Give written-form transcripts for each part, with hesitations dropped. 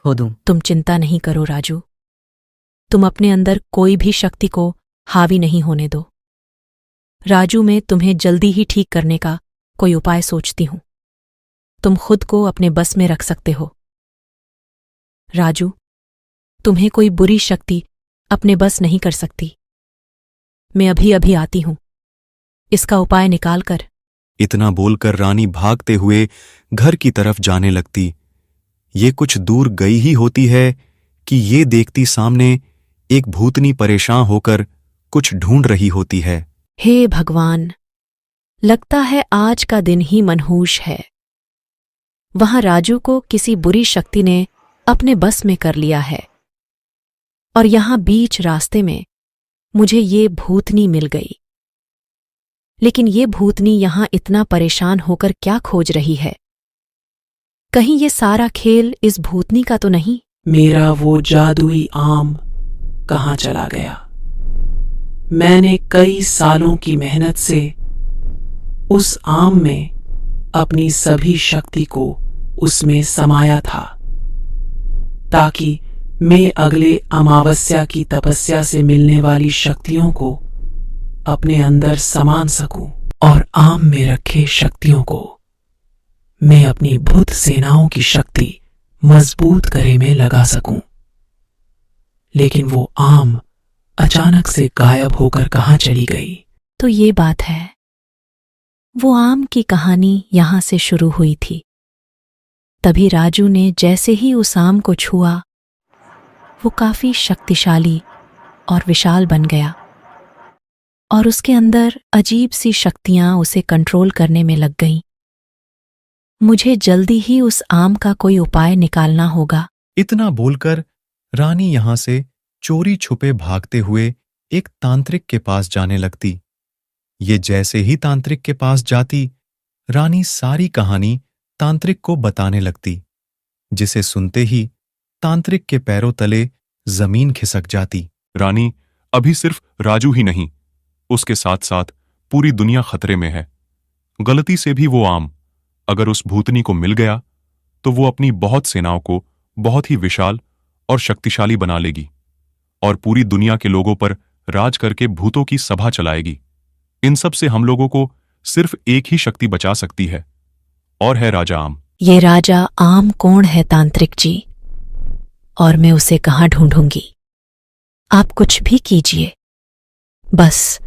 खो दूं। तुम चिंता नहीं करो राजू। तुम अपने अंदर कोई भी शक्ति को हावी नहीं होने दो। राजू, मैं तुम्हें जल्दी ही ठीक करने का कोई उपाय सोचती हूं। तुम खुद को अपने बस में रख सकते हो। राजू, तुम्हें कोई बुरी शक्ति अपने बस नहीं कर सकती। मैं अभी अभी आती हूं, इसका उपाय निकाल कर। इतना बोलकर रानी भागते हुए घर की तरफ जाने लगती। ये कुछ दूर गई ही होती है कि ये देखती सामने एक भूतनी परेशान होकर कुछ ढूंढ रही होती है। हे भगवान, लगता है आज का दिन ही मनहूस है। वहां राजू को किसी बुरी शक्ति ने अपने बस में कर लिया है और यहां बीच रास्ते में मुझे ये भूतनी मिल गई। लेकिन ये भूतनी यहां इतना परेशान होकर क्या खोज रही है? कहीं ये सारा खेल इस भूतनी का तो नहीं? मेरा वो जादुई आम कहाँ चला गया? मैंने कई सालों की मेहनत से उस आम में अपनी सभी शक्ति को उसमें समाया था, ताकि मैं अगले अमावस्या की तपस्या से मिलने वाली शक्तियों को अपने अंदर समान सकूं और आम में रखे शक्तियों को मैं अपनी भूत सेनाओं की शक्ति मजबूत करे में लगा सकूं। लेकिन वो आम अचानक से गायब होकर कहां चली गई? तो ये बात है। वो आम की कहानी यहां से शुरू हुई थी। तभी राजू ने जैसे ही उस आम को छुआ, वो काफी शक्तिशाली और विशाल बन गया और उसके अंदर अजीब सी शक्तियां उसे कंट्रोल करने में लग गईं। मुझे जल्दी ही उस आम का कोई उपाय निकालना होगा। इतना बोलकर रानी यहां से चोरी छुपे भागते हुए एक तांत्रिक के पास जाने लगती। ये जैसे ही तांत्रिक के पास जाती, रानी सारी कहानी तांत्रिक को बताने लगती, जिसे सुनते ही तांत्रिक के पैरों तले जमीन खिसक जाती। रानी, अभी सिर्फ राजू ही नहीं, उसके साथ साथ पूरी दुनिया खतरे में है। गलती से भी वो आम अगर उस भूतनी को मिल गया तो वो अपनी बहुत सेनाओं को बहुत ही विशाल और शक्तिशाली बना लेगी और पूरी दुनिया के लोगों पर राज करके भूतों की सभा चलाएगी। इन सब से हम लोगों को सिर्फ एक ही शक्ति बचा सकती है, और है राजा आम। ये राजा आम कौन है तांत्रिक जी? और मैं उसे कहां ढूंढूंगी? आप कुछ भी कीजिए, बस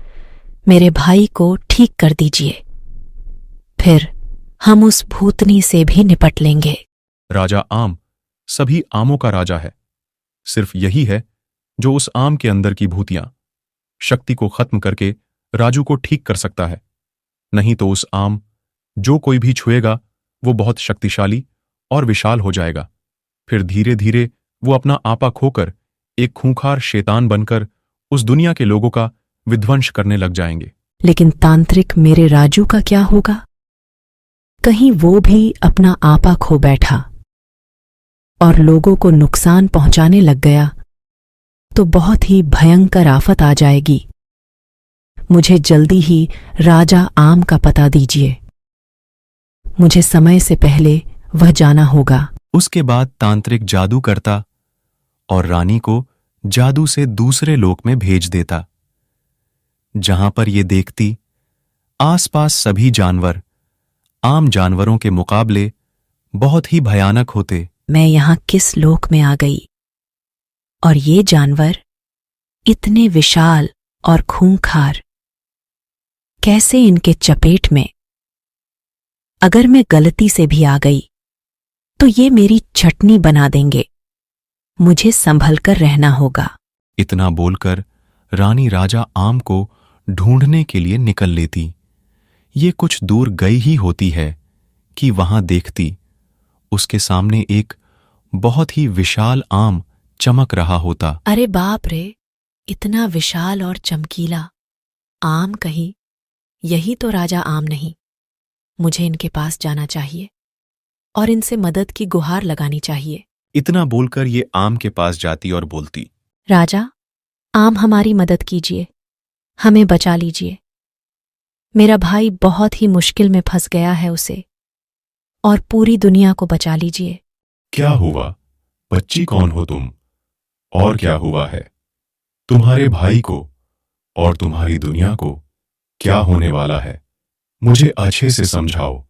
मेरे भाई को ठीक कर दीजिए, फिर हम उस भूतनी से भी निपट लेंगे। राजा आम सभी आमों का राजा है। सिर्फ यही है जो उस आम के अंदर की भूतियां शक्ति को खत्म करके राजू को ठीक कर सकता है। नहीं तो उस आम जो कोई भी छुएगा वो बहुत शक्तिशाली और विशाल हो जाएगा। फिर धीरे धीरे वो अपना आपा खोकर एक खूंखार शैतान बनकर उस दुनिया के लोगों का विध्वंस करने लग जाएंगे। लेकिन तांत्रिक मेरे राजू का क्या होगा? कहीं वो भी अपना आपा खो बैठा और लोगों को नुकसान पहुंचाने लग गया तो बहुत ही भयंकर आफत आ जाएगी। मुझे जल्दी ही राजा आम का पता दीजिए। मुझे समय से पहले वह जाना होगा। उसके बाद तांत्रिक जादू करता और रानी को जादू से दूसरे लोक में भेज देता, जहां पर ये देखती आसपास सभी जानवर आम जानवरों के मुकाबले बहुत ही भयानक होते। मैं यहां किस लोक में आ गई? और ये जानवर इतने विशाल और खूंखार, कैसे इनके चपेट में? अगर मैं गलती से भी आ गई तो ये मेरी चटनी बना देंगे। मुझे संभल कर रहना होगा। इतना बोलकर रानी राजा आम को ढूंढने के लिए निकल लेती। ये कुछ दूर गई ही होती है कि वहां देखती उसके सामने एक बहुत ही विशाल आम चमक रहा होता। अरे बाप रे, इतना विशाल और चमकीला आम कहीं? यही तो राजा आम नहीं। मुझे इनके पास जाना चाहिए और इनसे मदद की गुहार लगानी चाहिए। इतना बोलकर ये आम के पास जाती और बोलती, राजा आम, हमारी मदद कीजिए, हमें बचा लीजिए। मेरा भाई बहुत ही मुश्किल में फंस गया है, उसे और पूरी दुनिया को बचा लीजिए। क्या हुआ? बच्ची कौन हो तुम? और क्या हुआ है? तुम्हारे भाई को और तुम्हारी दुनिया को क्या होने वाला है? मुझे अच्छे से समझाओ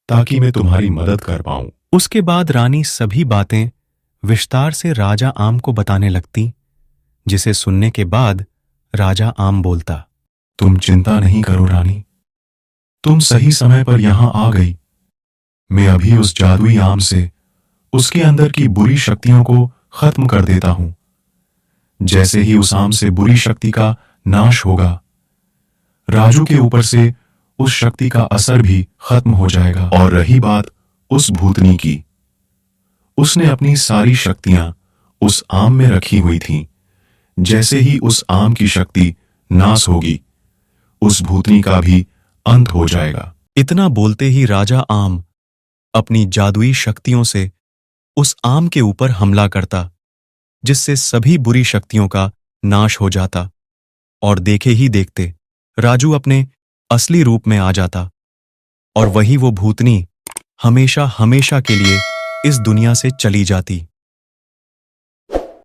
ताकि मैं तुम्हारी मदद कर पाऊं। उसके बाद रानी सभी बातें विस्तार से राजा आम को बताने लगती, जिसे सुनने के बाद राजा आम बोलता, तुम चिंता नहीं करो रानी, तुम सही समय पर यहां आ गई। मैं अभी उस जादुई आम से उसके अंदर की बुरी शक्तियों को खत्म कर देता हूं। जैसे ही उस आम से बुरी शक्ति का नाश होगा, राजू के ऊपर से उस शक्ति का असर भी खत्म हो जाएगा। और रही बात उस भूतनी की, उसने अपनी सारी शक्तियां उस आम में रखी हुई थीं। जैसे ही उस आम की शक्ति नाश होगी, उस भूतनी का भी अंत हो जाएगा। इतना बोलते ही राजा आम अपनी जादुई शक्तियों से उस आम के ऊपर हमला करता, जिससे सभी बुरी शक्तियों का नाश हो जाता और देखे ही देखते राजू अपने असली रूप में आ जाता और वही वो भूतनी हमेशा हमेशा के लिए इस दुनिया से चली जाती।